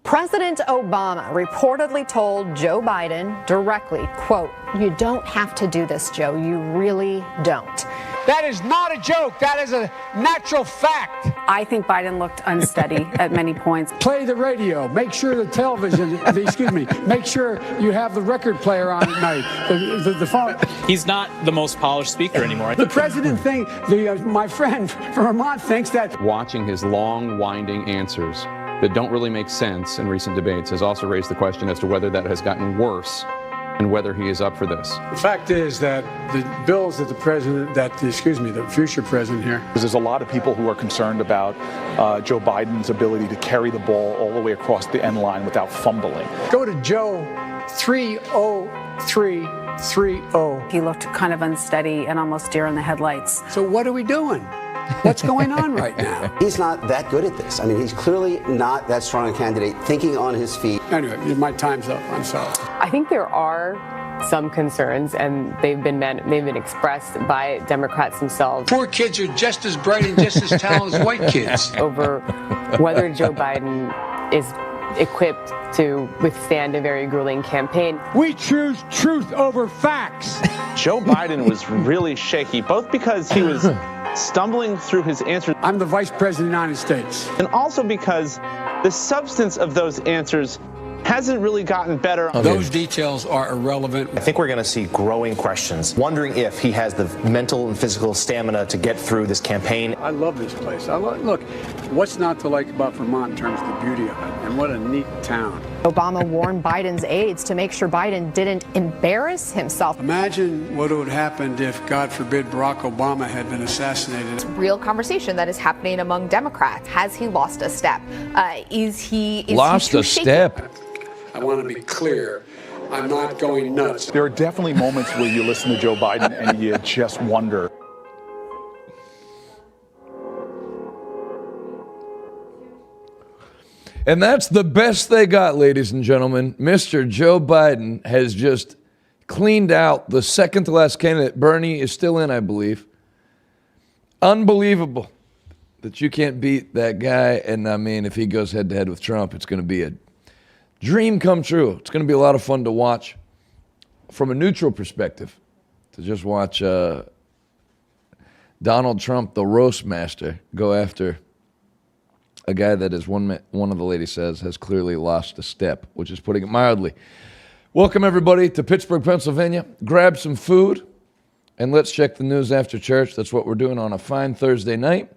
President Obama reportedly told Joe Biden directly, quote, "You don't have to do this, Joe. You really don't." That is not a joke. That is a natural fact. I think Biden looked unsteady at many points. Play the radio. Make sure the television, make sure you have the record player on at night. The phone. He's not the most polished speaker anymore. The president my friend from Vermont thinks that. Watching his long, winding answers that don't really make sense in recent debates has also raised the question as to whether that has gotten worse and whether he is up for this. The fact is that the bills that the future president here. There's a lot of people who are concerned about Joe Biden's ability to carry the ball all the way across the end line without fumbling. Go to Joe 30330. He looked kind of unsteady and almost deer in the headlights. So what are we doing? What's going on right now? He's not that good at this. I mean, he's clearly not that strong a candidate, thinking on his feet. Anyway, my time's up. I'm sorry. I think there are some concerns, and they've been expressed by Democrats themselves. Poor kids are just as bright and just as talented as white kids. Over whether Joe Biden is equipped to withstand a very grueling campaign. We choose truth over facts. Joe Biden was really shaky, both because he was stumbling through his answers. I'm the vice president of the United States. And also because the substance of those answers hasn't really gotten better. Those details are irrelevant. I think we're going to see growing questions, wondering if he has the mental and physical stamina to get through this campaign. I love this place. Look, what's not to like about Vermont in terms of the beauty of it? And what a neat town. Obama warned Biden's aides to make sure Biden didn't embarrass himself. Imagine what would have happened if, God forbid, Barack Obama had been assassinated. Real conversation that is happening among Democrats. Has he lost a step? Is he lost a step? I want to be clear. I'm not going nuts. There are definitely moments where you listen to Joe Biden and you just wonder. And that's the best they got, ladies and gentlemen. Mr. Joe Biden has just cleaned out the second to last candidate. Bernie is still in, I believe. Unbelievable that you can't beat that guy. And I mean, if he goes head to head with Trump, it's going to be a dream come true. It's going to be a lot of fun to watch from a neutral perspective, to just watch Donald Trump, the roast master, go after a guy that, as one of the ladies says, has clearly lost a step, which is putting it mildly. Welcome, everybody, to Pittsburgh, Pennsylvania. Grab some food, and let's check the news after church. That's what we're doing on a fine Thursday night.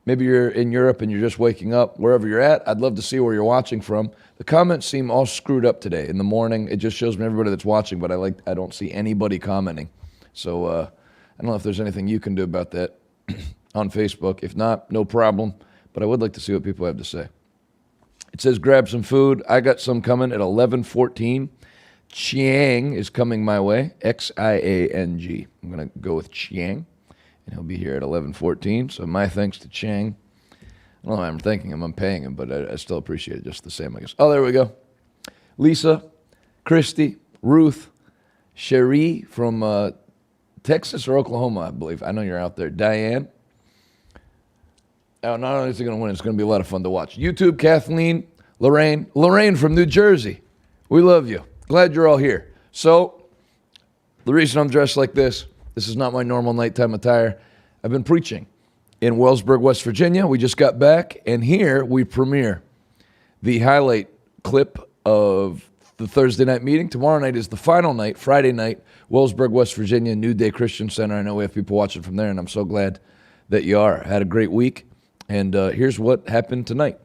Maybe you're in Europe and you're just waking up. Wherever you're at, I'd love to see where you're watching from. The comments seem all screwed up today. In the morning, it just shows me everybody that's watching, but I don't see anybody commenting. So I don't know if there's anything you can do about that on Facebook. If not, no problem. But I would like to see what people have to say. It says grab some food. I got some coming at 11:14. Chiang is coming my way. Xiang. I'm going to go with Chiang. And he'll be here at 11:14. So my thanks to Chang. I don't know why I'm thanking him. I'm paying him, but I still appreciate it just the same, I guess. Oh, there we go. Lisa, Christy, Ruth, Cherie from Texas or Oklahoma, I believe. I know you're out there. Diane. Oh, not only is he going to win, it's going to be a lot of fun to watch. YouTube, Kathleen, Lorraine from New Jersey. We love you. Glad you're all here. So the reason I'm dressed like this is not my normal nighttime attire. I've been preaching in Wellsburg, West Virginia. We just got back, and here we premiere the highlight clip of the Thursday night meeting. Tomorrow night is the final night, Friday night, Wellsburg, West Virginia, New Day Christian Center. I know we have people watching from there, and I'm so glad that you are. Had a great week, and here's what happened tonight.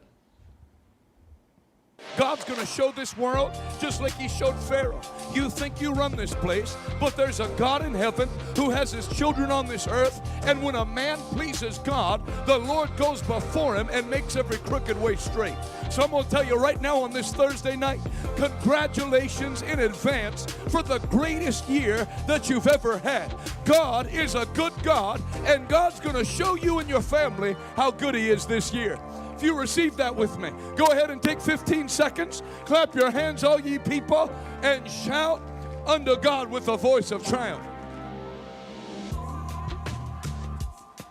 God's going to show this world just like he showed Pharaoh. You think you run this place, but there's a God in heaven who has his children on this earth, and when a man pleases God, the Lord goes before him and makes every crooked way straight. So I'm going to tell you right now on this Thursday night, congratulations in advance for the greatest year that you've ever had. God is a good God, and God's going to show you and your family how good he is this year. If you receive that with me, go ahead and take 15 seconds, clap your hands, all ye people, and shout unto God with a voice of triumph.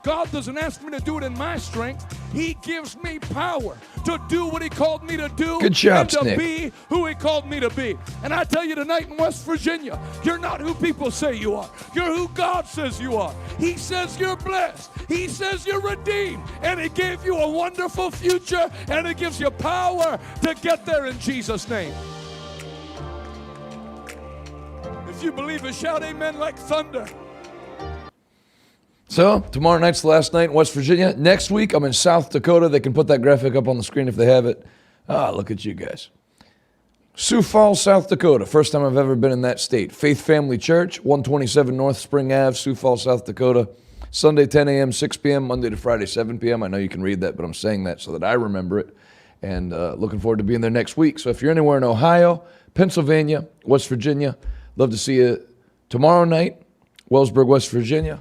God doesn't ask me to do it in my strength. He gives me power to do what he called me to do. Good job, and to Nick. be who he called me to be. And I tell you tonight in West Virginia, you're not who people say you are. You're who God says you are. He says you're blessed. He says you're redeemed. And he gave you a wonderful future, and he gives you power to get there in Jesus' name. If you believe it, shout amen like thunder. So, tomorrow night's the last night in West Virginia. Next week, I'm in South Dakota. They can put that graphic up on the screen if they have it. Ah, look at you guys. Sioux Falls, South Dakota. First time I've ever been in that state. Faith Family Church, 127 North Spring Ave, Sioux Falls, South Dakota. Sunday, 10 a.m., 6 p.m., Monday to Friday, 7 p.m. I know you can read that, but I'm saying that so that I remember it. And looking forward to being there next week. So if you're anywhere in Ohio, Pennsylvania, West Virginia, love to see you tomorrow night, Wellsburg, West Virginia.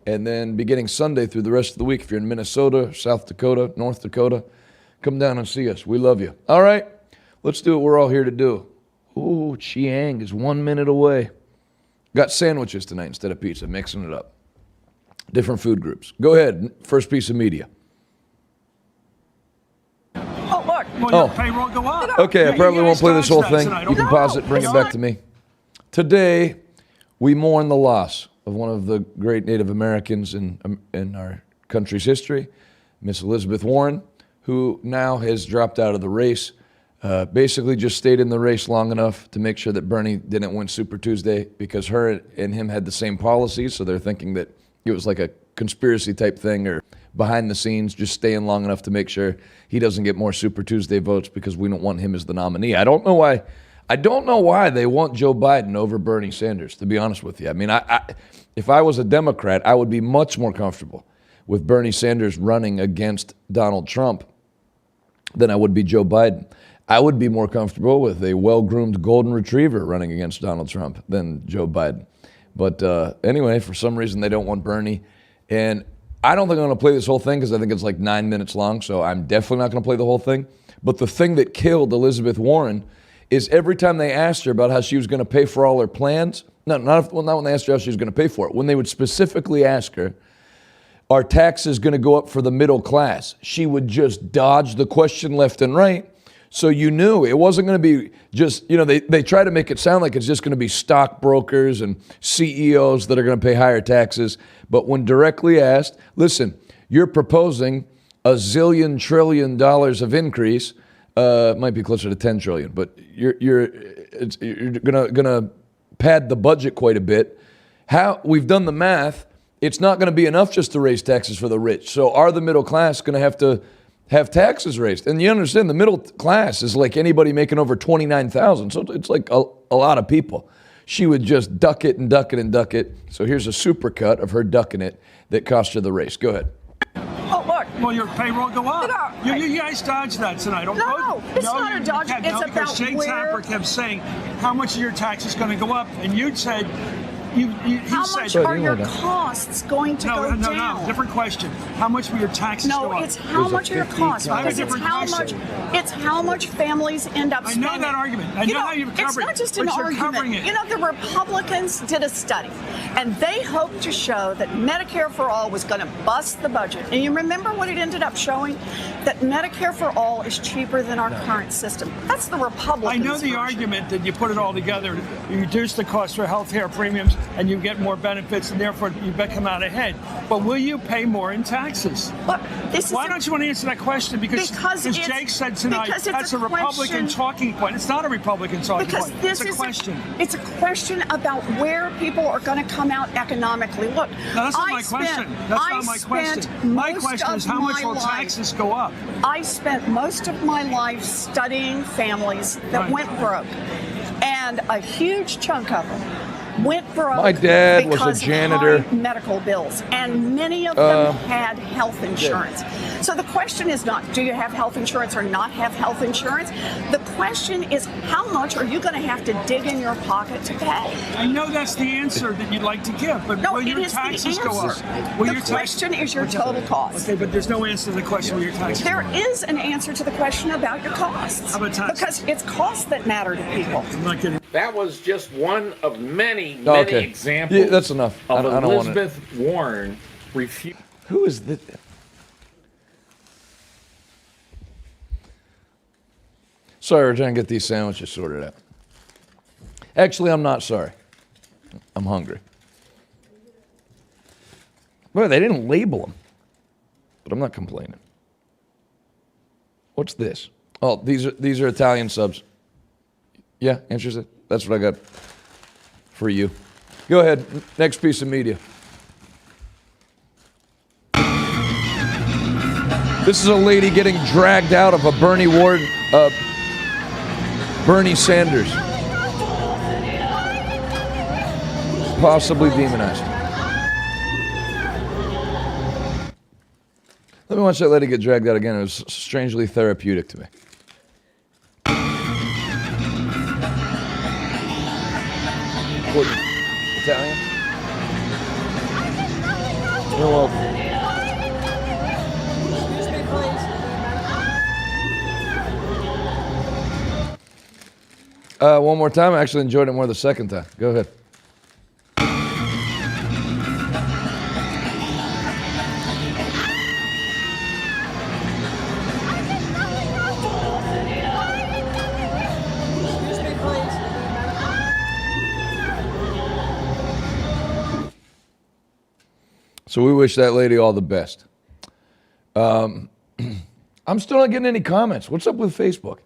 And then beginning Sunday through the rest of the week, if you're in Minnesota, South Dakota, North Dakota, come down and see us. We love you. All right, let's do what we're all here to do. Ooh, Chiang is 1 minute away. Got sandwiches tonight instead of pizza, mixing it up. Different food groups. Go ahead, first piece of media. Oh, look. Well, your payroll go up. Okay, I probably won't play this whole thing. You can pause it, bring it back to me. Today, we mourn the loss of one of the great Native Americans in our country's history, Miss Elizabeth Warren, who now has dropped out of the race. Basically just stayed in the race long enough to make sure that Bernie didn't win Super Tuesday because her and him had the same policies, so they're thinking that it was like a conspiracy type thing or behind the scenes, just staying long enough to make sure he doesn't get more Super Tuesday votes because we don't want him as the nominee. I don't know why they want Joe Biden over Bernie Sanders, to be honest with you. I mean, if I was a Democrat, I would be much more comfortable with Bernie Sanders running against Donald Trump than I would be Joe Biden. I would be more comfortable with a well-groomed golden retriever running against Donald Trump than Joe Biden. But anyway, for some reason, they don't want Bernie. And I don't think I'm going to play this whole thing because I think it's like 9 minutes long, so I'm definitely not going to play the whole thing. But the thing that killed Elizabeth Warren is every time they asked her about how she was going to pay for all her plans, not when they asked her how she was going to pay for it, when they would specifically ask her, are taxes going to go up for the middle class? She would just dodge the question left and right. So you knew it wasn't going to be just, they try to make it sound like it's just going to be stockbrokers and CEOs that are going to pay higher taxes. But when directly asked, listen, you're proposing $1 zillion trillion of increase. It might be closer to 10 trillion, but you're gonna pad the budget quite a bit. We've done the math. It's not going to be enough just to raise taxes for the rich. So are the middle class going to have taxes raised? And you understand the middle class is like anybody making over $29,000. So it's like a lot of people. She would just duck it and duck it and duck it. So here's a supercut of her ducking it that cost her the race. Go ahead. Oh, look. Well, your payroll go up. You guys dodged that tonight. No, it's not a dodge. It's about because Jake Tapper kept saying, how much of your tax is going to go up? And you'd said, how much are your costs going to go down? No, different question. How much will your taxes go up? No, it's how much are your costs? I have a different question. It's how much families end up spending. I know that argument. I know how you've covered it. It's not just an argument. The Republicans did a study, and they hoped to show that Medicare for All was going to bust the budget. And you remember what it ended up showing? That Medicare for All is cheaper than our current system. That's the Republicans' I know the argument that you put it all together, you reduce the cost for health care premiums, and you get more benefits, and therefore you come out ahead. But will you pay more in taxes? Look, why don't you want to answer that question? Because Jake said tonight that's a Republican talking point. It's not a Republican talking point. It's a question. It's a question about where people are going to come out economically. Look, no, that's not my question. That's not my question. My question is how much will taxes go up? I spent most of my life studying families that went broke, and a huge chunk of them went broke. My dad was a janitor. Of high medical bills, and many of them had health insurance. So the question is not, do you have health insurance or not have health insurance? The question is, how much are you going to have to dig in your pocket to pay? I know that's the answer that you'd like to give, but will your taxes go up? The question is your total cost. Okay, but there's no answer to the question of your taxes. There is an answer to the question about your costs. How about taxes? Because it's costs that matter to people. I'm not kidding. That was just one of many examples. Yeah, that's enough. Of I don't Elizabeth Warren refusing. Who is this? Sorry, we're trying to get these sandwiches sorted out. Actually, I'm not sorry. I'm hungry. Well, they didn't label them, but I'm not complaining. What's this? Oh, these are Italian subs. Yeah, interested? That's what I got for you. Go ahead. Next piece of media. This is a lady getting dragged out of a Bernie Sanders. Possibly demonized. Let me watch that lady get dragged out again. It was strangely therapeutic to me. What, Italian? You're welcome. One more time. I actually enjoyed it more the second time. Go ahead. So we wish that lady all the best. I'm still not getting any comments. What's up with Facebook?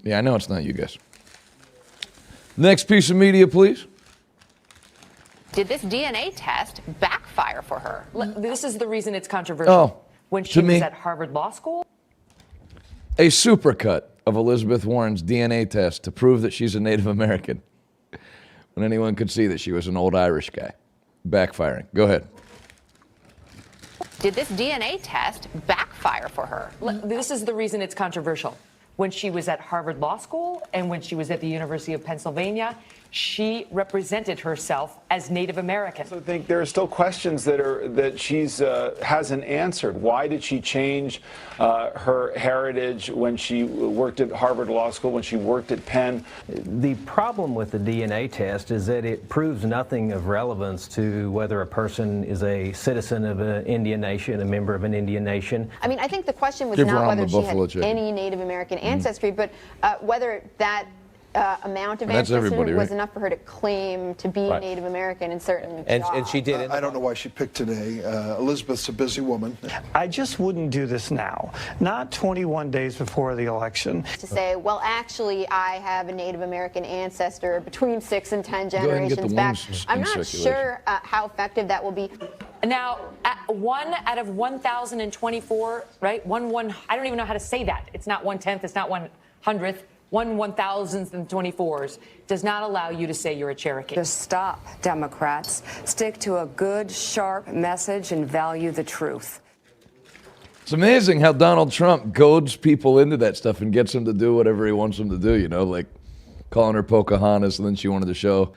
Yeah, I know it's not you guys. Next piece of media, please. Did this DNA test backfire for her? This is the reason it's controversial. Oh, when she was at Harvard Law School? A supercut of Elizabeth Warren's DNA test to prove that she's a Native American. When anyone could see that she was an old Irish guy. Backfiring. Go ahead. Did this DNA test backfire for her? This is the reason it's controversial. When she was at Harvard Law School and when she was at the University of Pennsylvania, she represented herself as Native American. I think there are still questions that she's hasn't answered. Why did she change her heritage when she worked at Harvard Law School, when she worked at Penn? The problem with the DNA test is that it proves nothing of relevance to whether a person is a citizen of an Indian nation, a member of an Indian nation. I mean, I think the question was not whether she had any Native American ancestry, but whether that amount of ancestry was enough for her to claim to be Native American in certain jobs. And she did. I don't know why she picked today. Elizabeth's a busy woman. I just wouldn't do this now, not 21 days before the election. To say, well, actually, I have a Native American ancestor between 6 and 10 generations back. I'm not sure how effective that will be. Now, 1 out of 1,024, right? I don't even know how to say that. It's not 1/10, it's not 1/100th. 1/1024s does not allow you to say you're a Cherokee. Just stop, Democrats. Stick to a good, sharp message and value the truth. It's amazing how Donald Trump goads people into that stuff and gets them to do whatever he wants them to do, you know, like calling her Pocahontas and then she wanted to show.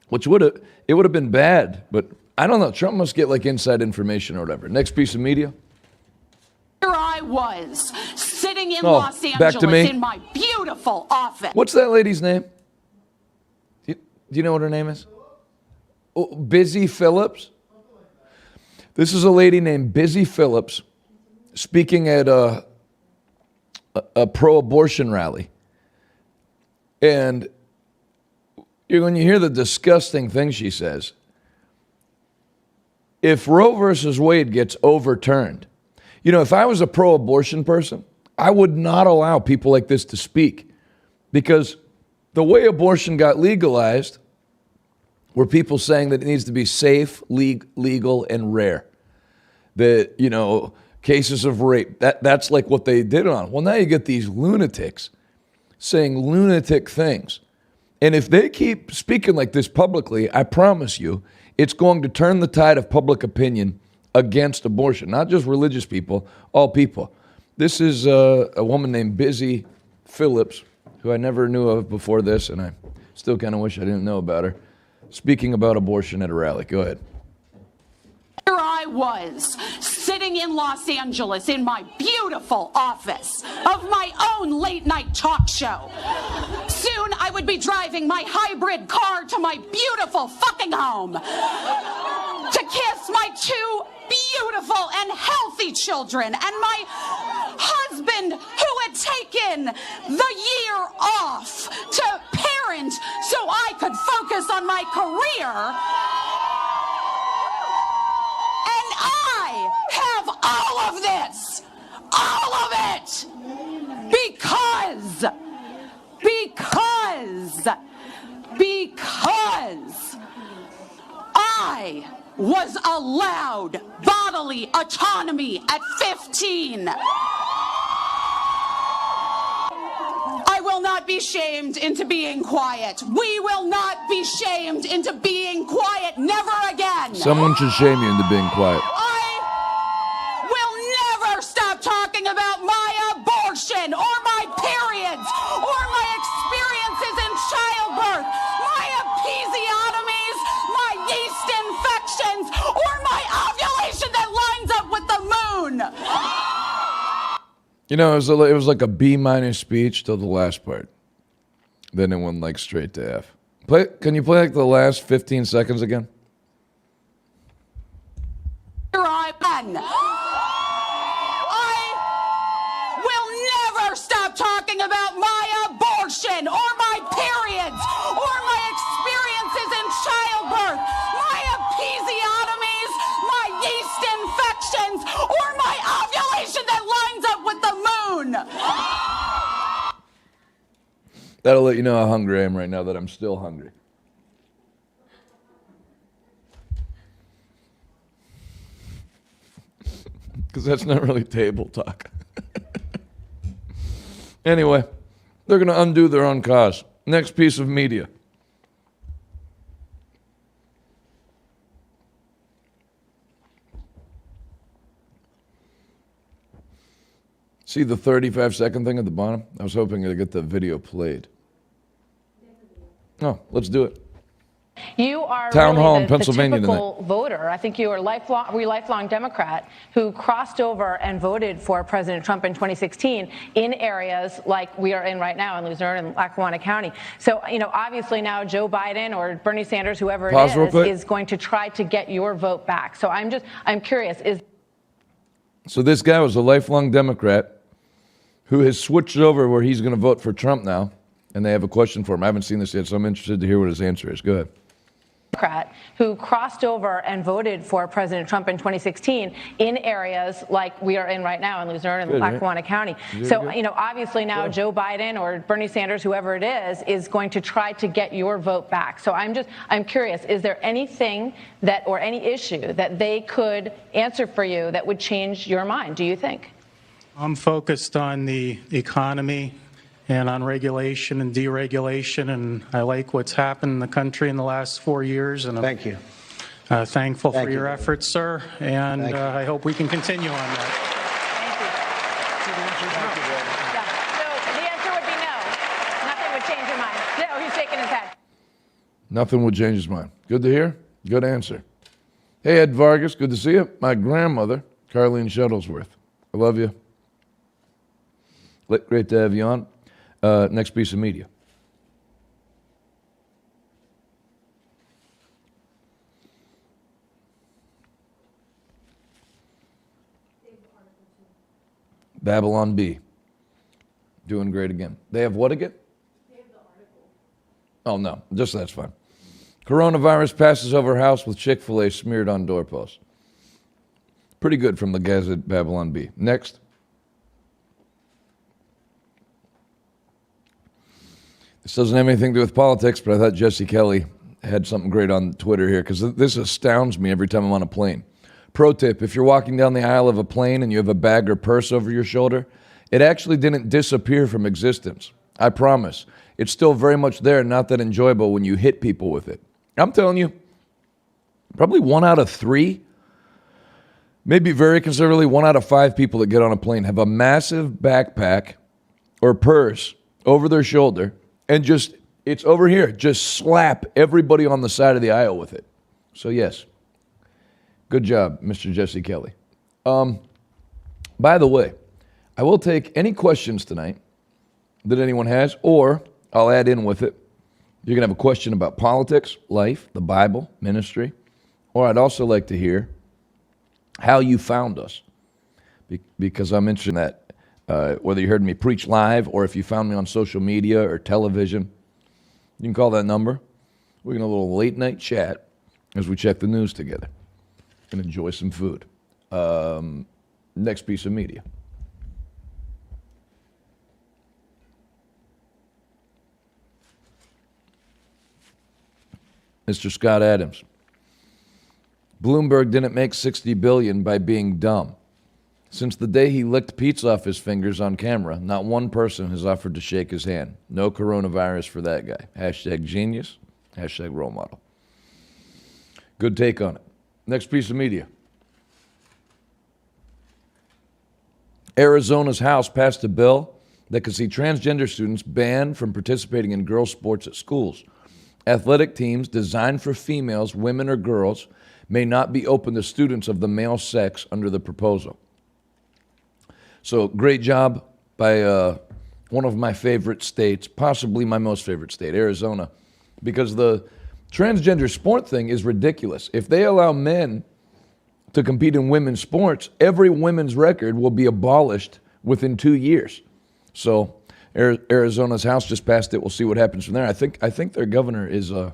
Which would have been bad, but I don't know. Trump must get like inside information or whatever. Next piece of media. Here I was, sitting in Los Angeles in my beautiful office. What's that lady's name? Do you know what her name is? Oh, Busy Phillips? This is a lady named Busy Phillips speaking at a pro-abortion rally. And when you hear the disgusting things she says, if Roe versus Wade gets overturned, you know, if I was a pro-abortion person, I would not allow people like this to speak, because the way abortion got legalized were people saying that it needs to be safe, legal, and rare. That, you know, cases of rape, that's like what they did on. Well, now you get these lunatics saying lunatic things. And if they keep speaking like this publicly, I promise you, it's going to turn the tide of public opinion against abortion, not just religious people, all people. This is a woman named Busy Phillips, who I never knew of before this, and I still kind of wish I didn't know about her, speaking about abortion at a rally. Go ahead. Here I was, sitting in Los Angeles in my beautiful office of my own late-night talk show. Soon I would be driving my hybrid car to my beautiful fucking home to kiss my 2 beautiful and healthy children and my husband who had taken the year off to parent so I could focus on my career. And I have all of this, all of it, because I was allowed bodily autonomy at 15. I will not be shamed into being quiet. We will not be shamed into being quiet. Never again. Someone should shame you into being quiet. I will never stop talking about my abortion or my periods or my experiences in childbirth, my episiotomies, my yeast infections, or my ovulation that lines up with the moon. You know, it was like a B- speech till the last part. Then it went like straight to F. Can you play like the last 15 seconds again? Here I am. I will never stop talking about my abortion or my periods or my experiences in childbirth, my episiotomies, my yeast infections, or my ovulation that lines up with the moon. That'll let you know how hungry I am right now, that I'm still hungry. Because that's not really table talk. Anyway, they're going to undo their own cause. Next piece of media. See the 35-second thing at the bottom? I was hoping to get the video played. Oh, let's do it. You are Town really hall in Pennsylvania the typical voter. I think you are lifelong Democrat who crossed over and voted for President Trump in 2016 in areas like we are in right now in Luzerne and Lackawanna County. So, you know, obviously now Joe Biden or Bernie Sanders, whoever it is going to try to get your vote back. So I'm curious. So this guy was a lifelong Democrat who has switched over where he's going to vote for Trump now, and they have a question for him. I haven't seen this yet, so I'm interested to hear what his answer is. Go ahead. Democrat who crossed over and voted for President Trump in 2016 in areas like we are in right now in Luzerne and Lackawanna County. So, you know, obviously now Joe Biden or Bernie Sanders, whoever it is going to try to get your vote back. So I'm curious, is there anything that or any issue that they could answer for you that would change your mind, do you think? I'm focused on the economy and on regulation and deregulation, and I like what's happened in the country in the last 4 years. And I'm thankful for your efforts, sir, and I hope we can continue on that. So the answer would be no. Nothing would change your mind. No, he's shaking his head. Nothing would change his mind. Good to hear. Good answer. Hey, Ed Vargas, good to see you. My grandmother, Carlene Shuttlesworth. I love you. Great to have you on. Next piece of media. Babylon Bee. Doing great again. They have what again? They have the article. Oh, no. Just that's fine. Coronavirus passes over house with Chick-fil-A smeared on doorposts. Pretty good from the guys at Babylon Bee. Next. This doesn't have anything to do with politics, but I thought Jesse Kelly had something great on Twitter here, because this astounds me every time I'm on a plane. Pro tip, if you're walking down the aisle of a plane and you have a bag or purse over your shoulder, it actually didn't disappear from existence. I promise. It's still very much there, not that enjoyable when you hit people with it. I'm telling you, probably 1 out of 3, maybe very conservatively 1 out of 5 people that get on a plane have a massive backpack or purse over their shoulder, and just, it's over here. Just slap everybody on the side of the aisle with it. So yes, good job, Mr. Jesse Kelly. By the way, I will take any questions tonight that anyone has, or I'll add in with it. You're going to have a question about politics, life, the Bible, ministry, or I'd also like to hear how you found us, because I'm interested in that. Whether you heard me preach live or if you found me on social media or television, you can call that number. We can have a little late night chat as we check the news together and enjoy some food. Next piece of media. Mr. Scott Adams. Bloomberg didn't make $60 billion by being dumb. Since the day he licked pizza off his fingers on camera, not one person has offered to shake his hand. No coronavirus for that guy. Hashtag genius, hashtag role model. Good take on it. Next piece of media. Arizona's House passed a bill that could see transgender students banned from participating in girls' sports at schools. Athletic teams designed for females, women, or girls may not be open to students of the male sex under the proposal. So great job by one of my favorite states, possibly my most favorite state, Arizona, because the transgender sport thing is ridiculous. If they allow men to compete in women's sports, every women's record will be abolished within 2 years. So Arizona's House just passed it. We'll see what happens from there. I think their governor is, I was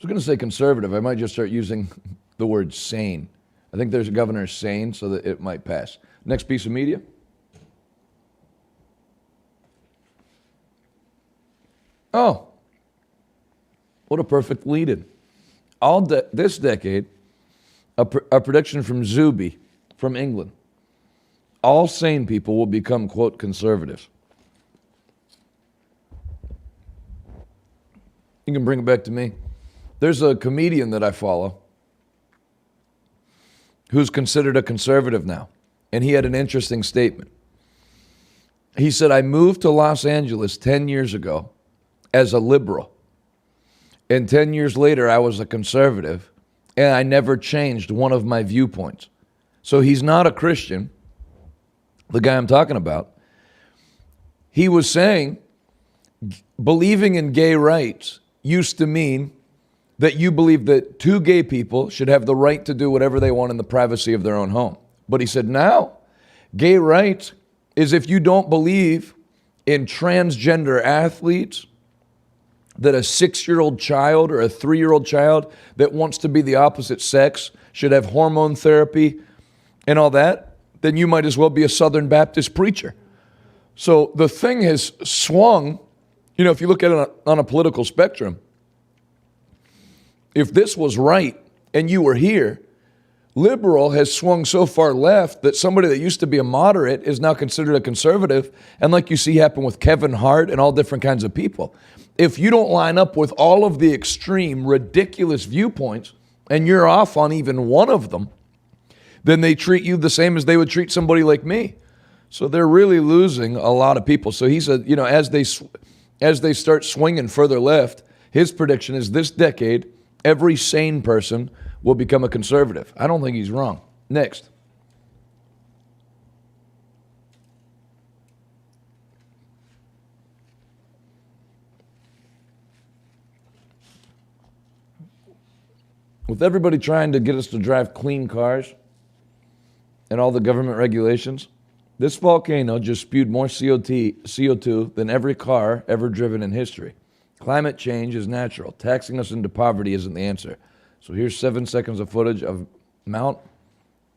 going to say conservative. I might just start using the word sane. I think there's a governor sane, so that it might pass. Next piece of media. Oh, what a perfect lead-in. This decade, a prediction from Zuby from England. All sane people will become, quote, conservatives. You can bring it back to me. There's a comedian that I follow who's considered a conservative now, and he had an interesting statement. He said, I moved to Los Angeles 10 years ago as a liberal, and 10 years later I was a conservative, and I never changed one of my viewpoints. So he's not a Christian, the guy I'm talking about. He was saying believing in gay rights used to mean that you believe that two gay people should have the right to do whatever they want in the privacy of their own home. But he said now, gay rights is if you don't believe in transgender athletes, that a 6-year-old child or a 3-year-old child that wants to be the opposite sex should have hormone therapy and all that, then you might as well be a Southern Baptist preacher. So the thing has swung, if you look at it on a political spectrum, if this was right and you were here, liberal has swung so far left that somebody that used to be a moderate is now considered a conservative. And like you see happen with Kevin Hart and all different kinds of people. If you don't line up with all of the extreme, ridiculous viewpoints, and you're off on even one of them, then they treat you the same as they would treat somebody like me. So they're really losing a lot of people. So he said, as they start swinging further left, his prediction is this decade, every sane person will become a conservative. I don't think he's wrong. Next. With everybody trying to get us to drive clean cars and all the government regulations, this volcano just spewed more CO2 than every car ever driven in history. Climate change is natural. Taxing us into poverty isn't the answer. So here's 7 seconds of footage of Mount.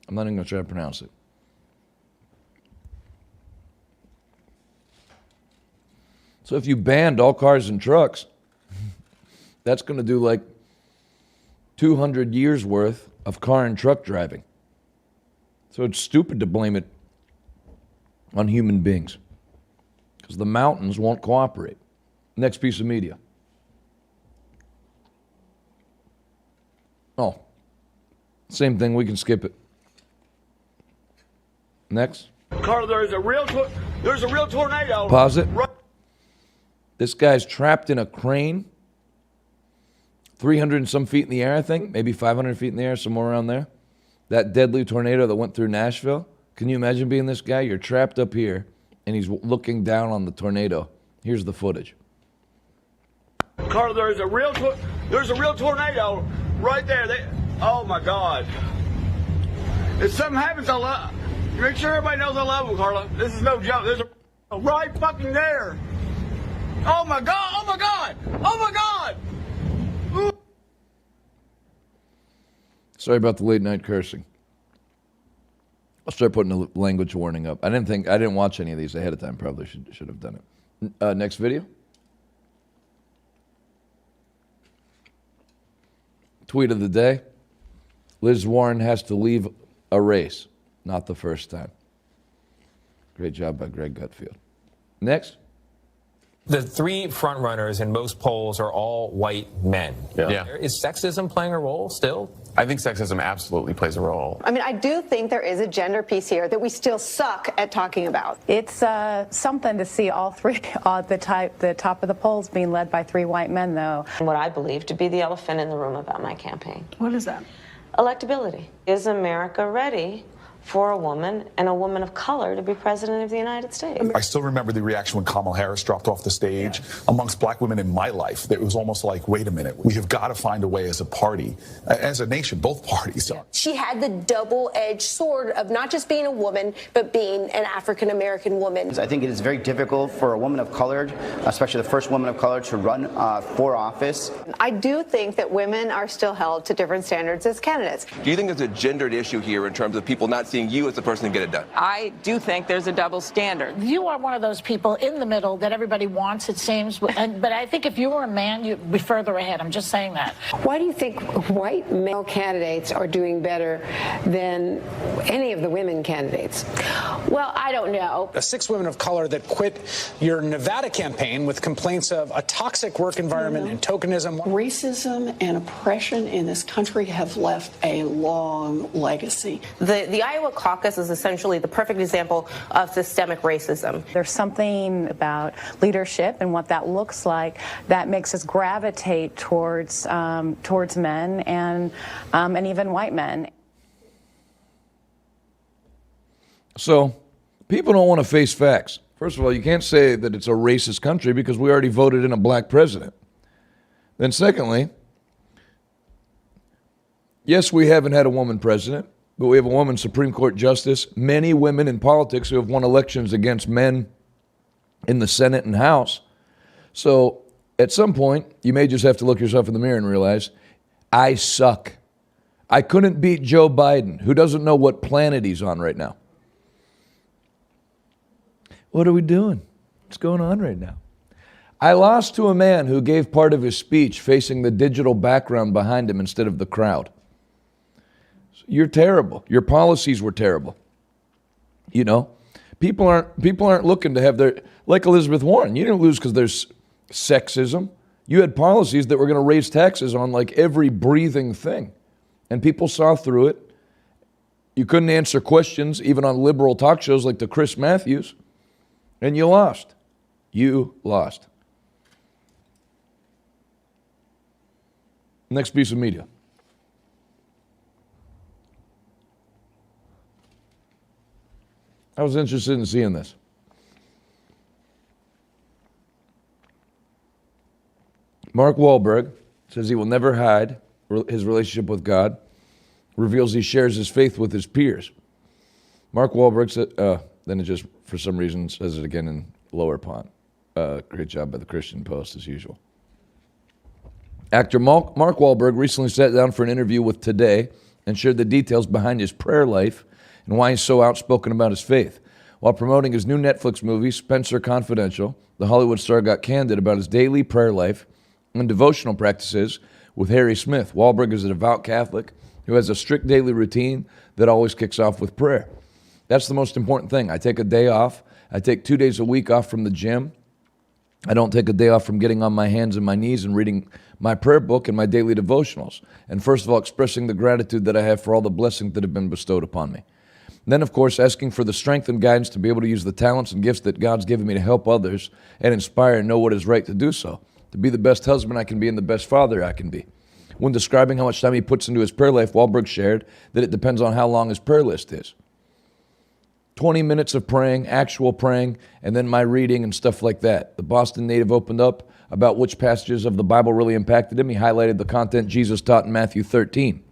I'm not even going to try to pronounce it. So if you banned all cars and trucks, that's going to do like 200 years worth of car and truck driving. So it's stupid to blame it on human beings because the mountains won't cooperate. Next piece of media. Oh, same thing. We can skip it. Next. Carl, there's a real tornado. Pause it. This guy's trapped in a crane, 300 and some feet in the air, I think, maybe 500 feet in the air, somewhere around there. That deadly tornado that went through Nashville. Can you imagine being this guy? You're trapped up here, and he's looking down on the tornado. Here's the footage. Carl, there's a real tornado right there. Oh my God! If something happens, make sure everybody knows I love them, Carla. This is no joke. There's a right fucking there. Oh my God! Oh my God! Oh my God! Ooh. Sorry about the late night cursing. I'll start putting a language warning up. I didn't watch any of these ahead of time. Probably should have done it. Next video. Tweet of the day. Liz Warren has to leave a race. Not the first time. Great job by Greg Gutfield. Next. The three frontrunners in most polls are all white men. Yeah. Is sexism playing a role still? I think sexism absolutely plays a role. I mean, I do think there is a gender piece here that we still suck at talking about. It's something to see all three the top of the polls being led by three white men, though. What I believe to be the elephant in the room about my campaign. What is that? Electability. Is America ready for a woman and a woman of color to be president of the United States? I still remember the reaction when Kamala Harris dropped off the stage. Amongst black women in my life, it was almost like, wait a minute, we have got to find a way as a party, as a nation, both parties. She had the double-edged sword of not just being a woman, but being an African-American woman. I think it is very difficult for a woman of color, especially the first woman of color, to run for office. I do think that women are still held to different standards as candidates. Do you think there's a gendered issue here in terms of people not seeing you as the person to get it done? I do think there's a double standard. You are one of those people in the middle that everybody wants, it seems. But I think if you were a man, you'd be further ahead. I'm just saying that. Why do you think white male candidates are doing better than any of the women candidates? Well, I don't know. 6 women of color that quit your Nevada campaign with complaints of a toxic work environment and tokenism. Racism and oppression in this country have left a long legacy. The Iowa caucus is essentially the perfect example of systemic racism. There's something about leadership and what that looks like that makes us gravitate towards men and even white men. So, people don't want to face facts. First of all, you can't say that it's a racist country because we already voted in a black president. Then secondly, yes, we haven't had a woman president, but we have a woman Supreme Court justice, many women in politics who have won elections against men in the Senate and House. So at some point, you may just have to look yourself in the mirror and realize, I suck. I couldn't beat Joe Biden, who doesn't know what planet he's on right now. What are we doing? What's going on right now? I lost to a man who gave part of his speech facing the digital background behind him instead of the crowd. You're terrible. Your policies were terrible. You know, people aren't looking to have their, like Elizabeth Warren. You didn't lose because there's sexism. You had policies that were going to raise taxes on like every breathing thing, and people saw through it. You couldn't answer questions even on liberal talk shows like the Chris Matthews, and you lost. You lost. Next piece of media. I was interested in seeing this. Mark Wahlberg says he will never hide his relationship with God, reveals he shares his faith with his peers. Mark Wahlberg said, then it just, for some reason, says it again in lower font. Great job by the Christian Post, as usual. Actor Mark Wahlberg recently sat down for an interview with Today and shared the details behind his prayer life and why he's so outspoken about his faith. While promoting his new Netflix movie, Spencer Confidential, the Hollywood star got candid about his daily prayer life and devotional practices with Harry Smith. Wahlberg is a devout Catholic who has a strict daily routine that always kicks off with prayer. That's the most important thing. I take a day off. I take 2 days a week off from the gym. I don't take a day off from getting on my hands and my knees and reading my prayer book and my daily devotionals. And first of all, expressing the gratitude that I have for all the blessings that have been bestowed upon me. Then, of course, asking for the strength and guidance to be able to use the talents and gifts that God's given me to help others and inspire and know what is right to do so. To be the best husband I can be and the best father I can be. When describing how much time he puts into his prayer life, Wahlberg shared that it depends on how long his prayer list is. 20 minutes of praying, actual praying, and then my reading and stuff like that. The Boston native opened up about which passages of the Bible really impacted him. He highlighted the content Jesus taught in Matthew 13.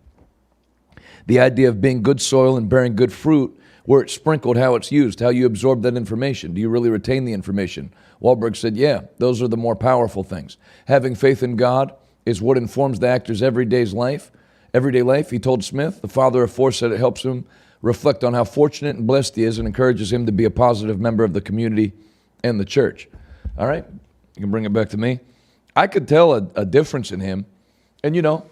The idea of being good soil and bearing good fruit, where it's sprinkled, how it's used, how you absorb that information. Do you really retain the information? Wahlberg said, yeah, those are the more powerful things. Having faith in God is what informs the actor's everyday life. He told Smith, the father of four, said it helps him reflect on how fortunate and blessed he is and encourages him to be a positive member of the community and the church. All right, you can bring it back to me. I could tell a difference in him. And you know,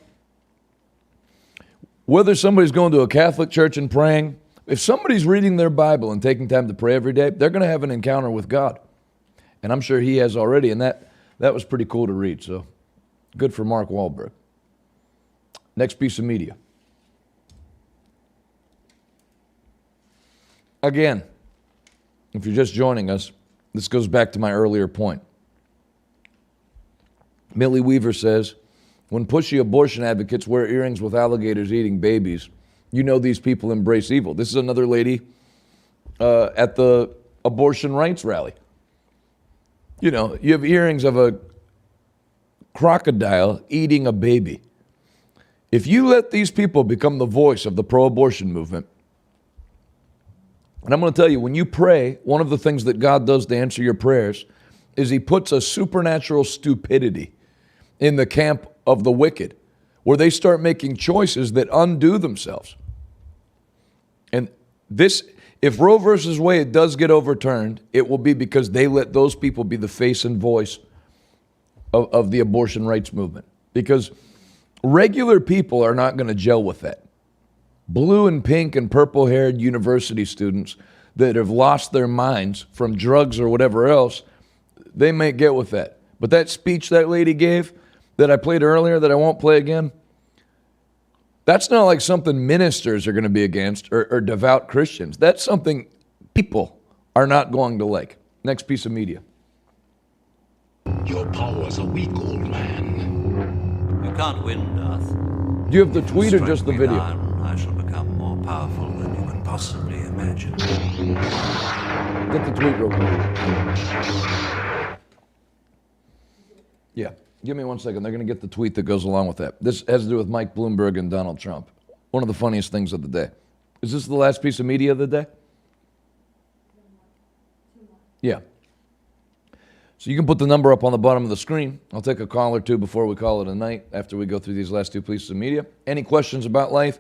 whether somebody's going to a Catholic church and praying, if somebody's reading their Bible and taking time to pray every day, they're going to have an encounter with God. And I'm sure he has already, and that was pretty cool to read. So good for Mark Wahlberg. Next piece of media. Again, if you're just joining us, this goes back to my earlier point. Millie Weaver says, when pushy abortion advocates wear earrings with alligators eating babies, you know these people embrace evil. This is another lady at the abortion rights rally. You know, you have earrings of a crocodile eating a baby. If you let these people become the voice of the pro-abortion movement, and I'm going to tell you, when you pray, one of the things that God does to answer your prayers is he puts a supernatural stupidity in the camp of the wicked, where they start making choices that undo themselves. And this, if Roe versus Wade does get overturned, it will be because they let those people be the face and voice of the abortion rights movement. Because regular people are not going to gel with that. Blue and pink and purple-haired university students that have lost their minds from drugs or whatever else, they may get with that. But that speech that lady gave that I played earlier that I won't play again, that's not like something ministers are going to be against or devout Christians. That's something people are not going to like. Next piece of media. Your powers are weak, old man. You can't win, Darth. Do you have the tweet or just the video? I shall become more powerful than you can possibly imagine. Get the tweet real quick. Yeah, give me 1 second. They're going to get the tweet that goes along with that. This has to do with Mike Bloomberg and Donald Trump. One of the funniest things of the day. Is this the last piece of media of the day? Yeah. So you can put the number up on the bottom of the screen. I'll take a call or two before we call it a night after we go through these last two pieces of media. Any questions about life?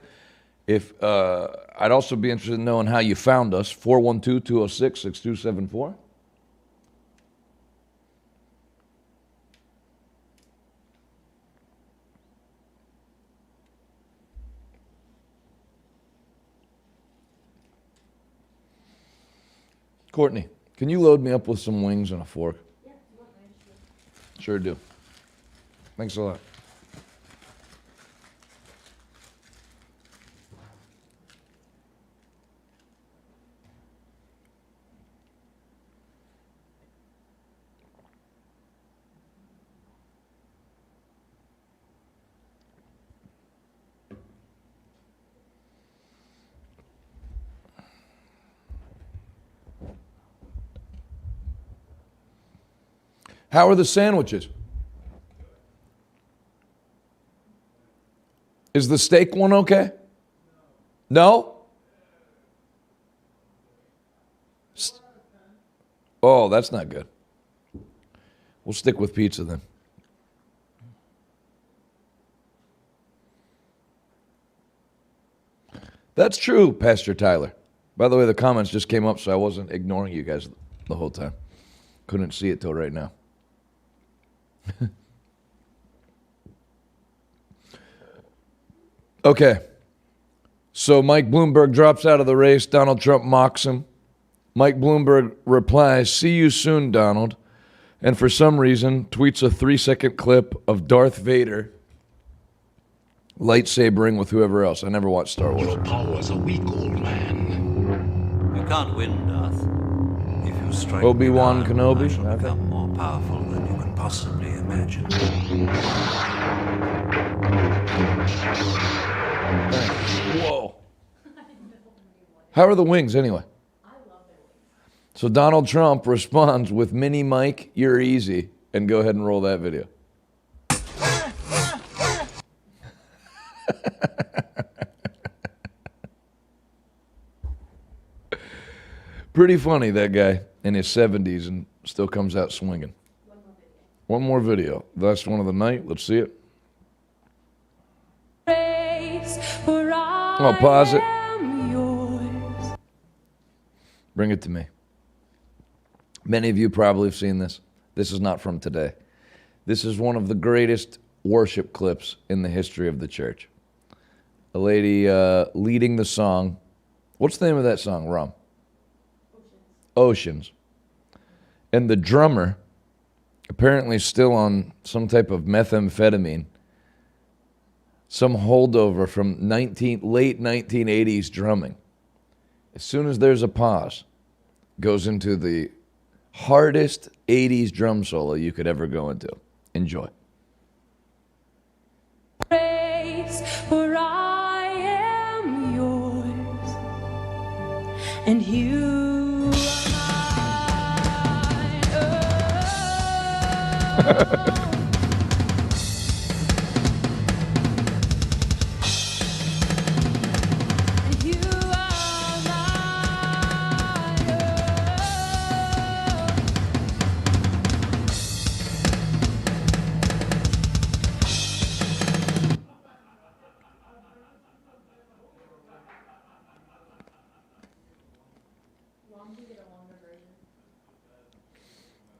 If I'd also be interested in knowing how you found us. 412-206-6274. Courtney, can you load me up with some wings and a fork? Sure do. Thanks a lot. How are the sandwiches? Is the steak one okay? No? Oh, that's not good. We'll stick with pizza then. That's true, Pastor Tyler. By the way, the comments just came up, so I wasn't ignoring you guys the whole time. Couldn't see it till right now. Okay, so Mike Bloomberg drops out of the race. Donald Trump mocks him. Mike Bloomberg replies, "See you soon, Donald." And for some reason, tweets a 3-second clip of Darth Vader lightsabering with whoever else. I never watched Star Wars. Your powers are weak, old man. You can't win, Darth. If you strike Obi-Wan Kenobi. I shall become more powerful than you can possibly imagine. Whoa. How are the wings anyway? So Donald Trump responds with, "Mini Mike, you're easy," and go ahead and roll that video. Pretty funny, that guy in his 70s and still comes out swinging. One more video. Last one of the night. Let's see it. I'll pause it. Bring it to me. Many of you probably have seen this. This is not from today. This is one of the greatest worship clips in the history of the church. A lady leading the song. What's the name of that song, Rom? Oceans. And the drummer, apparently still on some type of methamphetamine, some holdover from late 1980s drumming. As soon as there's a pause, goes into the hardest 80s drum solo you could ever go into. Enjoy. Praise, for I am yours, and you are mine.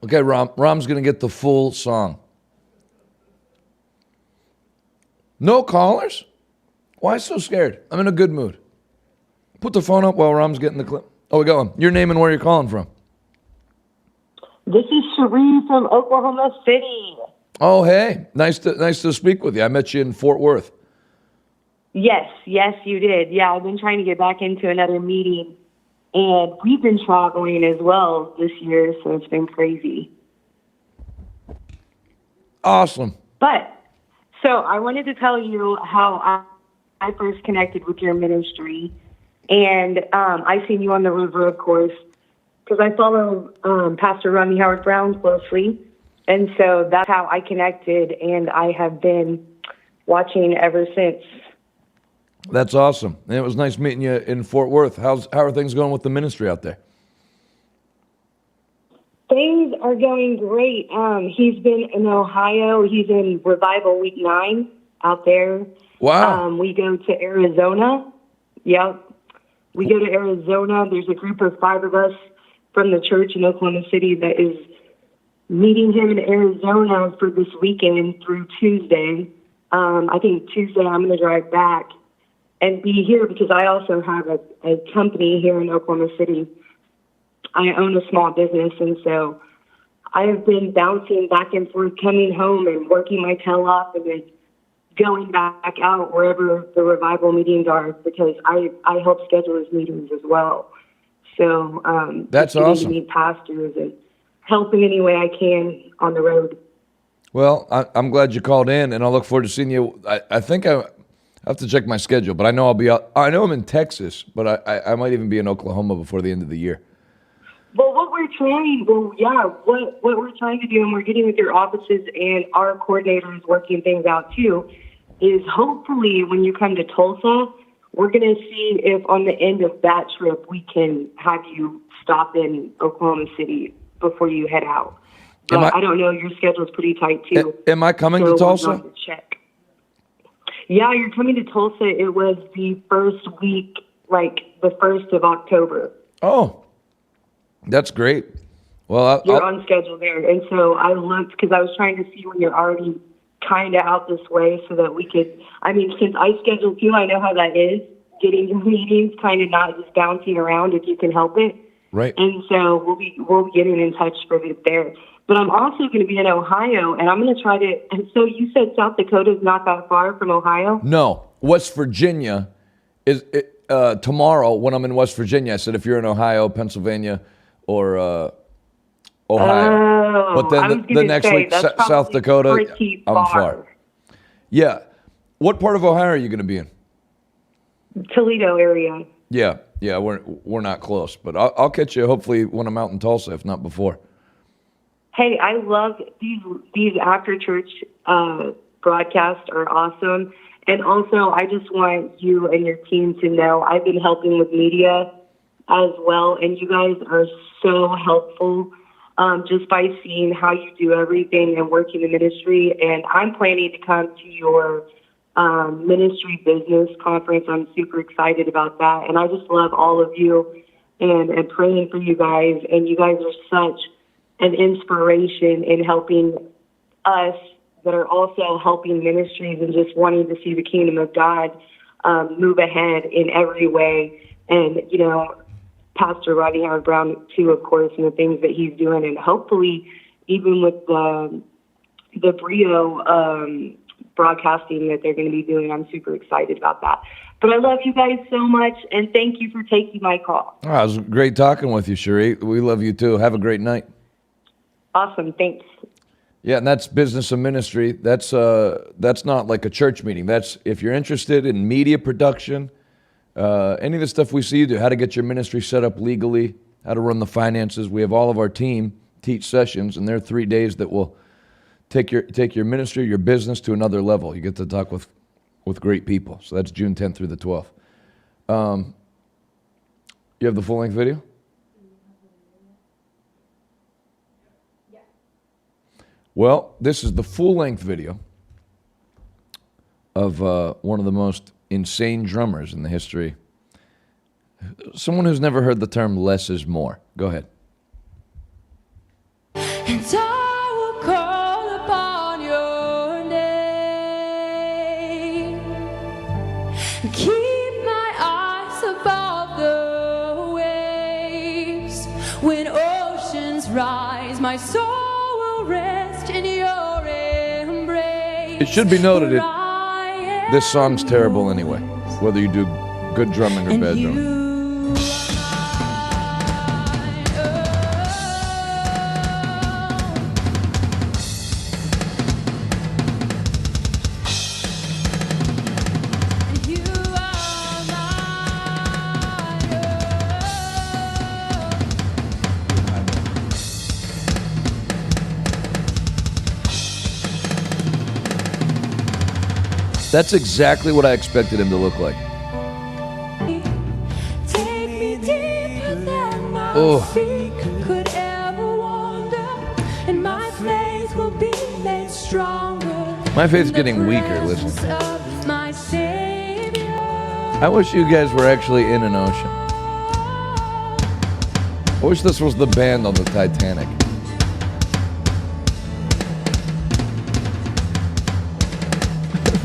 Okay, Rom's going to get the full song. No callers? Why so scared? I'm in a good mood. Put the phone up while Rom's getting the clip. Oh, we got one. Your name and where you're calling from. This is Cherie from Oklahoma City. Oh, hey. Nice to speak with you. I met you in Fort Worth. Yes, you did. Yeah, I've been trying to get back into another meeting. And we've been traveling as well this year, so it's been crazy. Awesome. But, so I wanted to tell you how I first connected with your ministry. And I seen you on the river, of course, because I follow Pastor Rodney Howard-Browne closely. And so that's how I connected, and I have been watching ever since. That's awesome. And it was nice meeting you in Fort Worth. How are things going with the ministry out there? Things are going great. He's been in Ohio. He's in Revival Week 9 out there. Wow. We go to Arizona. Yep. We go to Arizona. There's a group of 5 of us from the church in Oklahoma City that is meeting him in Arizona for this weekend through Tuesday. I think Tuesday I'm going to drive back and be here because I also have a company here in Oklahoma City. I own a small business, and so I have been bouncing back and forth, coming home and working my tail off and then going back out wherever the revival meetings are because I help schedule his meetings as well. So that's awesome. To meet pastors and helping any way I can on the road. Well, I'm glad you called in, and I look forward to seeing you. I think I have to check my schedule, but I know I'll be out. I know I'm in Texas, but I might even be in Oklahoma before the end of the year. Well, what we're trying to do, and we're getting with your offices and our coordinators working things out too, is hopefully when you come to Tulsa, we're going to see if on the end of that trip we can have you stop in Oklahoma City before you head out. But I don't know, your schedule's pretty tight too. Am I coming to Tulsa? We'll have to check. Yeah, you're coming to Tulsa. It was the first week, like the 1st of October. Oh. That's great. Well, you're on schedule there. And so I looked because I was trying to see when you're already kind of out this way so that we could, since I scheduled you, I know how that is, getting to meetings, kind of not just bouncing around if you can help it. Right. And so we'll be getting in touch for it there. But I'm also going to be in Ohio, and I'm going to try to, and so you said South Dakota is not that far from Ohio? No. West Virginia is tomorrow when I'm in West Virginia. I said if you're in Ohio, Pennsylvania, or Ohio. But then the next week, South Dakota, I'm far. Yeah. What part of Ohio are you going to be in? Toledo area. Yeah, we're not close, but I'll catch you hopefully when I'm out in Tulsa, if not before. Hey, I love these after church broadcasts are awesome. And also, I just want you and your team to know I've been helping with media as well. And you guys are so helpful just by seeing how you do everything and working the ministry. And I'm planning to come to your ministry business conference. I'm super excited about that. And I just love all of you and praying for you guys. And you guys are such an inspiration in helping us that are also helping ministries and just wanting to see the kingdom of God move ahead in every way. And, you know, Pastor Rodney Howard-Brown, too, of course, and the things that he's doing. And hopefully, even with the Brio broadcasting that they're going to be doing, I'm super excited about that. But I love you guys so much, and thank you for taking my call. Oh, it was great talking with you, Cherie. We love you, too. Have a great night. Awesome. Thanks. Yeah, and that's business and ministry. That's not like a church meeting. That's if you're interested in media production, any of the stuff we see you do, how to get your ministry set up legally, how to run the finances. We have all of our team teach sessions, and they're 3 days that will take your ministry, your business to another level. You get to talk with great people. So that's June 10th through the 12th. You have the full-length video? Well, this is the full-length video of one of the most insane drummers in the history. Someone who's never heard the term less is more. Go ahead. And I will call upon your name. Keep my eyes above the waves. When oceans rise, my soul will rest in your embrace. It should be noted this song's terrible anyway, whether you do good drumming or bad drumming. That's exactly what I expected him to look like. Take me deeper than my feet could ever wander, and my faith will be made stronger. My faith's getting weaker, listen. Of my Savior. I wish you guys were actually in an ocean. I wish this was the band on the Titanic.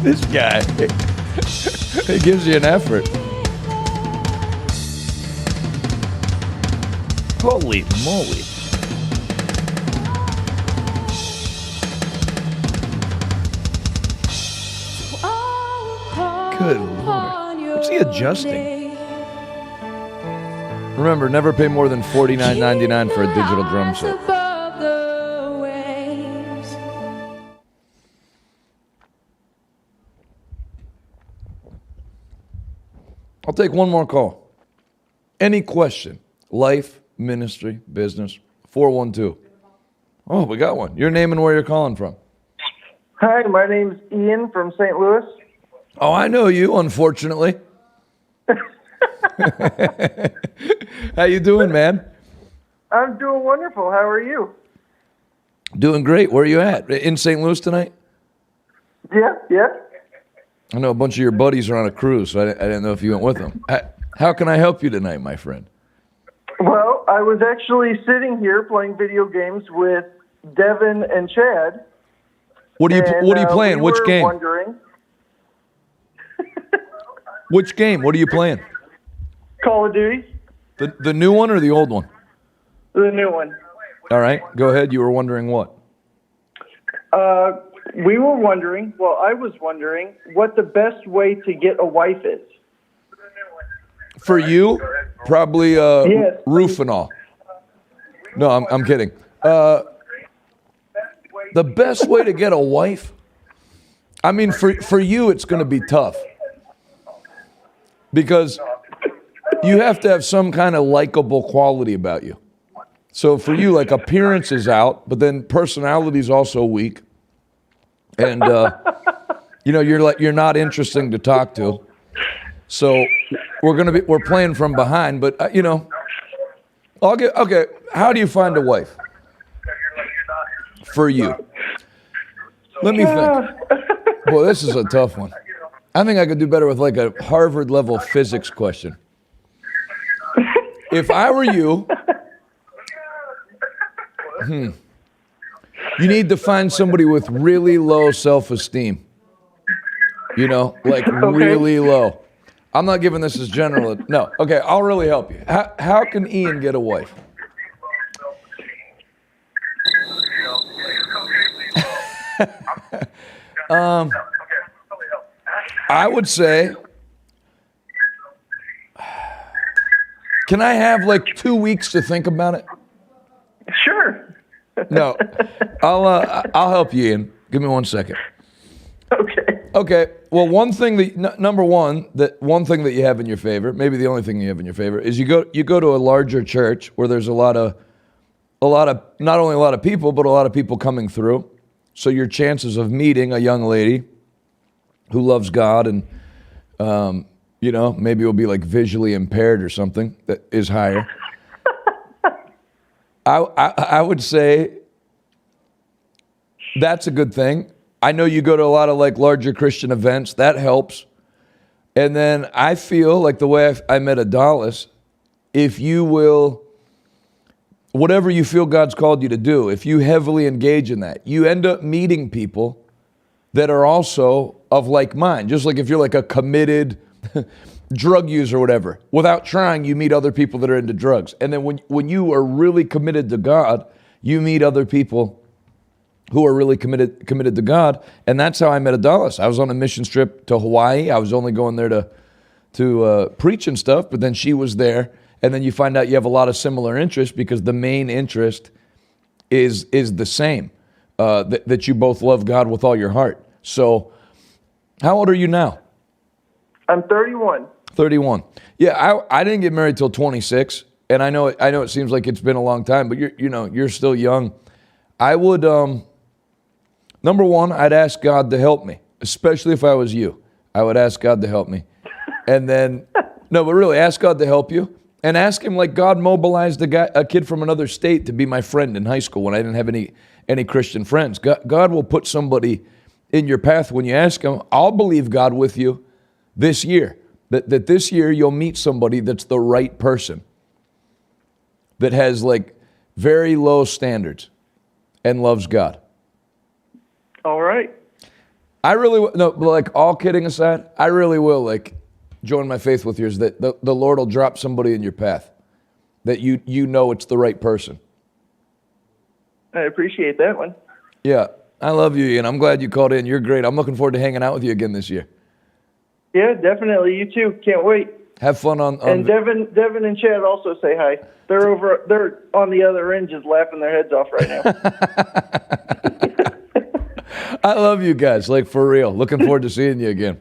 This guy, he gives you an effort. Holy moly. Good Lord. What's he adjusting? Remember, never pay more than $49.99 for a digital drum set. I'll take one more call. Any question, life, ministry, business, 412. Oh, we got one. Your name and where you're calling from. Hi, my name's Ian from St. Louis. Oh, I know you, unfortunately. How you doing, man? I'm doing wonderful. How are you? Doing great. Where are you at? In St. Louis tonight? Yeah. I know a bunch of your buddies are on a cruise, so I didn't know if you went with them. How can I help you tonight, my friend? Well, I was actually sitting here playing video games with Devin and Chad. What are you playing? Which game? Wondering. Which game? What are you playing? Call of Duty. The new one or the old one? The new one. All right, go ahead. You were wondering what? I was wondering what the best way to get a wife is. For you, probably Rufinol. No, I'm kidding. The best way to get a wife? I mean, for you, it's going to be tough. Because you have to have some kind of likable quality about you. So for you, like, appearance is out, but then personality is also weak. And, you're not interesting to talk to. So we're playing from behind, but okay. How do you find a wife for you? Let me think. Boy, this is a tough one. I think I could do better with like a Harvard level physics question. If I were you, you need to find somebody with really low self-esteem. Really low. I'm not giving this as general. No. Okay, I'll really help you. How can Ian get a wife? I would say, can I have like 2 weeks to think about it? Sure. No, I'll help you, Ian. Give me 1 second. Okay. Well, one thing number one that you have in your favor, maybe the only thing you have in your favor, is you go to a larger church where there's a lot of not only a lot of people, but a lot of people coming through. So your chances of meeting a young lady who loves God and maybe will be like visually impaired or something that is higher. I would say that's a good thing. I know you go to a lot of like larger Christian events. That helps. And then I feel like the way I met Adalis, if you will, whatever you feel God's called you to do, if you heavily engage in that, you end up meeting people that are also of like mind. Just like if you're like a committed drug user or whatever, without trying, you meet other people that are into drugs. And then when you are really committed to God, you meet other people who are really committed to God. And that's how I met Adalis. I was on a mission trip to Hawaii. I was only going there to preach and stuff, but then she was there. And then you find out you have a lot of similar interests because the main interest is the same, that you both love God with all your heart. So how old are you now? I'm 31. 31. Yeah, I didn't get married till 26, and I know it seems like it's been a long time, but you're still young. I would number one, I'd ask God to help me, especially if I was you. I would ask God to help me. And then no, but really ask God to help you and ask him like God mobilized a kid from another state to be my friend in high school when I didn't have any Christian friends. God will put somebody in your path when you ask him. I'll believe God with you this year. That this year you'll meet somebody that's the right person, that has like very low standards and loves God. All right. I really, no, like all kidding aside, I really will like join my faith with yours that the Lord will drop somebody in your path, that you know it's the right person. I appreciate that one. Yeah, I love you, Ian. I'm glad you called in. You're great. I'm looking forward to hanging out with you again this year. Yeah, definitely. You too. Can't wait. Have fun on and Devin and Chad also say hi. They're on the other end just laughing their heads off right now. I love you guys, like for real. Looking forward to seeing you again.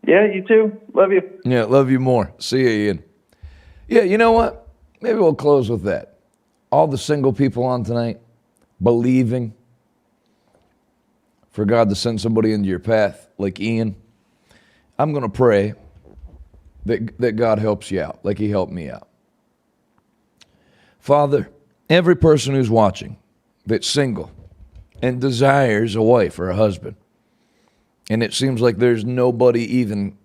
Yeah, you too. Love you. Yeah, love you more. See you, Ian. Yeah, you know what? Maybe we'll close with that. All the single people on tonight, believing for God to send somebody into your path like Ian. I'm going to pray that God helps you out like he helped me out. Father, every person who's watching that's single and desires a wife or a husband, and it seems like there's nobody even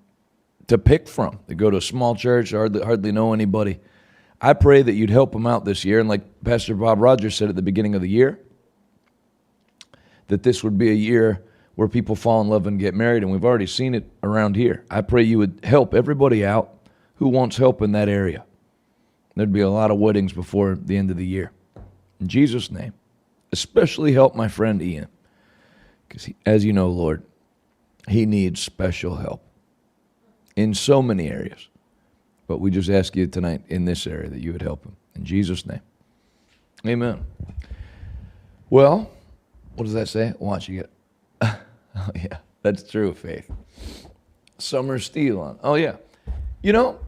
to pick from. They go to a small church, hardly know anybody. I pray that you'd help them out this year. And like Pastor Bob Rogers said at the beginning of the year, that this would be a year where people fall in love and get married, and we've already seen it around here. I pray you would help everybody out who wants help in that area. There'd be a lot of weddings before the end of the year. In Jesus' name, especially help my friend Ian, because as you know, Lord, he needs special help in so many areas. But we just ask you tonight in this area that you would help him. In Jesus' name, amen. Well, what does that say? Watch you get. Oh, yeah, that's true, Faith. Summer Steel on. Oh, yeah. You know,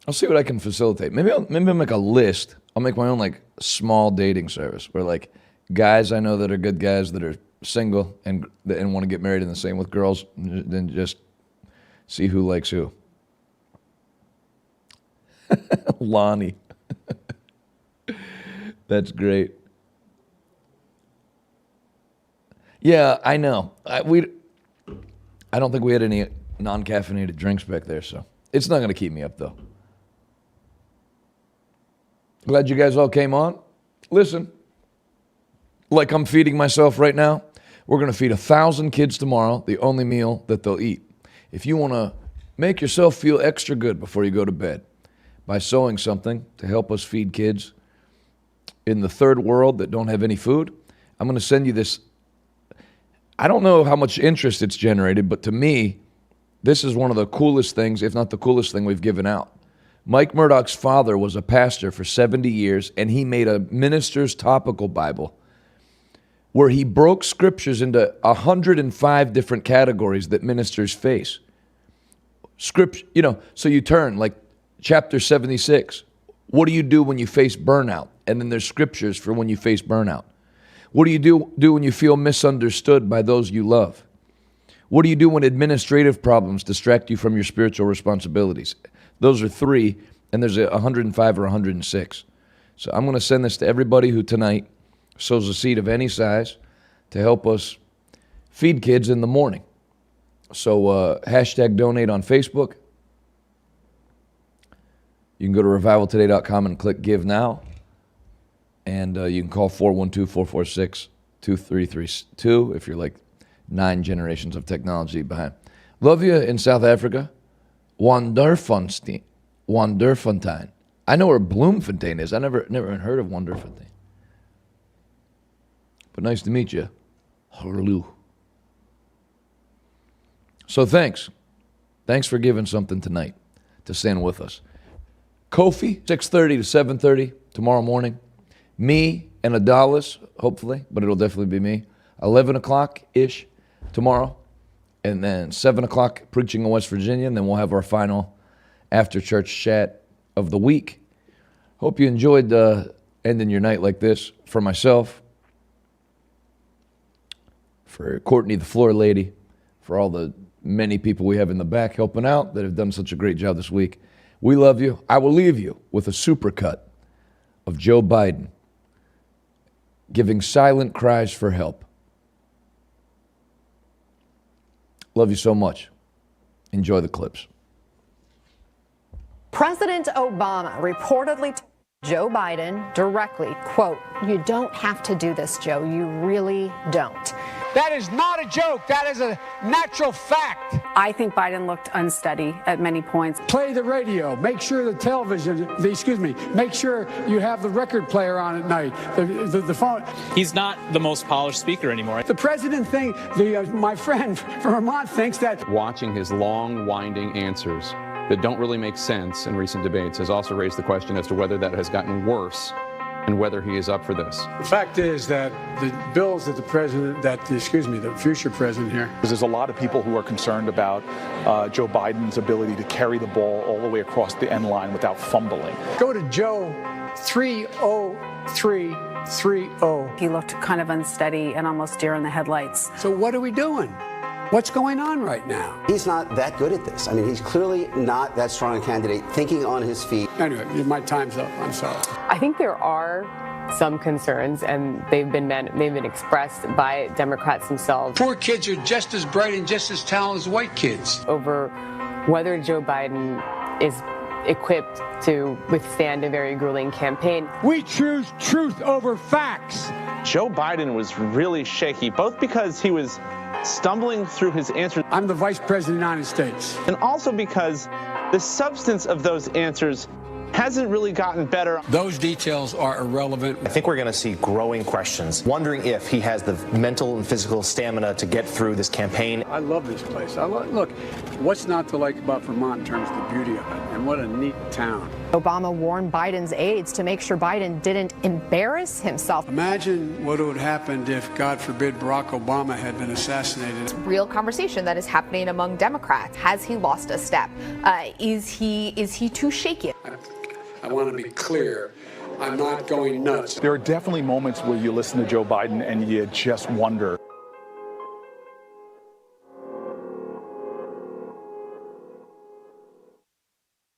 I'll see what I can facilitate. Maybe I'll make a list. I'll make my own, like, small dating service where, like, guys I know that are good guys that are single and want to get married, and the same with girls, then just See who likes who. Lonnie. That's great. Yeah, I know. I don't think we had any non-caffeinated drinks back there, so it's not going to keep me up, though. Glad you guys all came on. Listen, like I'm feeding myself right now, we're going to feed 1,000 kids tomorrow, the only meal that they'll eat. If you want to make yourself feel extra good before you go to bed by sewing something to help us feed kids in the third world that don't have any food, I'm going to send you this. I don't know how much interest it's generated, but to me, this is one of the coolest things, if not the coolest thing we've given out. Mike Murdoch's father was a pastor for 70 years, and he made a minister's topical Bible where he broke scriptures into 105 different categories that ministers face. Scripture, so you turn, like chapter 76. What do you do when you face burnout? And then there's scriptures for when you face burnout. What do you do when you feel misunderstood by those you love? What do you do when administrative problems distract you from your spiritual responsibilities? Those are 3, and there's 105 or 106. So I'm going to send this to everybody who tonight sows a seed of any size to help us feed kids in the morning. So hashtag donate on Facebook. You can go to revivaltoday.com and click Give Now. And you can call 412-446-2332 if you're like 9 generations of technology behind. Love you in South Africa. Wonderfontein. I know where Bloemfontein is. I never heard of Wonderfontein. But nice to meet you. Hello. So thanks. Thanks for giving something tonight to stand with us. Kofi, 6:30 to 7:30 tomorrow morning. Me and Adalis, hopefully, but it'll definitely be me. 11 o'clock-ish tomorrow. And then 7 o'clock preaching in West Virginia. And then we'll have our final after-church chat of the week. Hope you enjoyed ending your night like this. For myself, for Courtney, the floor lady, for all the many people we have in the back helping out that have done such a great job this week. We love you. I will leave you with a supercut of Joe Biden giving silent cries for help. Love you so much. Enjoy the clips. President Obama reportedly told Joe Biden directly, quote, "You don't have to do this, Joe. You really don't." That is not a joke. That is a natural fact. I think Biden looked unsteady at many points. Play the radio. Make sure the television, make sure you have the record player on at night, the phone. He's not the most polished speaker anymore. The president my friend from Vermont thinks that. Watching his long, winding answers that don't really make sense in recent debates has also raised the question as to whether that has gotten worse and whether he is up for this. The fact is that the bills that the future president here. There's a lot of people who are concerned about Joe Biden's ability to carry the ball all the way across the end line without fumbling. Go to Joe 30330. He looked kind of unsteady and almost deer in the headlights. So what are we doing? What's going on right now? He's not that good at this. I mean, he's clearly not that strong a candidate, thinking on his feet. Anyway, my time's up. I'm sorry. I think there are some concerns, and they've been expressed by Democrats themselves. Poor kids are just as bright and just as talented as white kids. Over whether Joe Biden is equipped to withstand a very grueling campaign. We choose truth over facts. Joe Biden was really shaky, both because he was stumbling through his answers. I'm the vice president of the United States. And also because the substance of those answers hasn't really gotten better. Those details are irrelevant. I think we're going to see growing questions, wondering if he has the mental and physical stamina to get through this campaign. I love this place. Look, what's not to like about Vermont in terms of the beauty of it, and what a neat town. Obama warned Biden's aides to make sure Biden didn't embarrass himself. Imagine what would have happened if, God forbid, Barack Obama had been assassinated. It's a real conversation that is happening among Democrats. Has he lost a step? Is he too shaky? I want to be clear. I'm not going nuts. There are definitely moments where you listen to Joe Biden and you just wonder,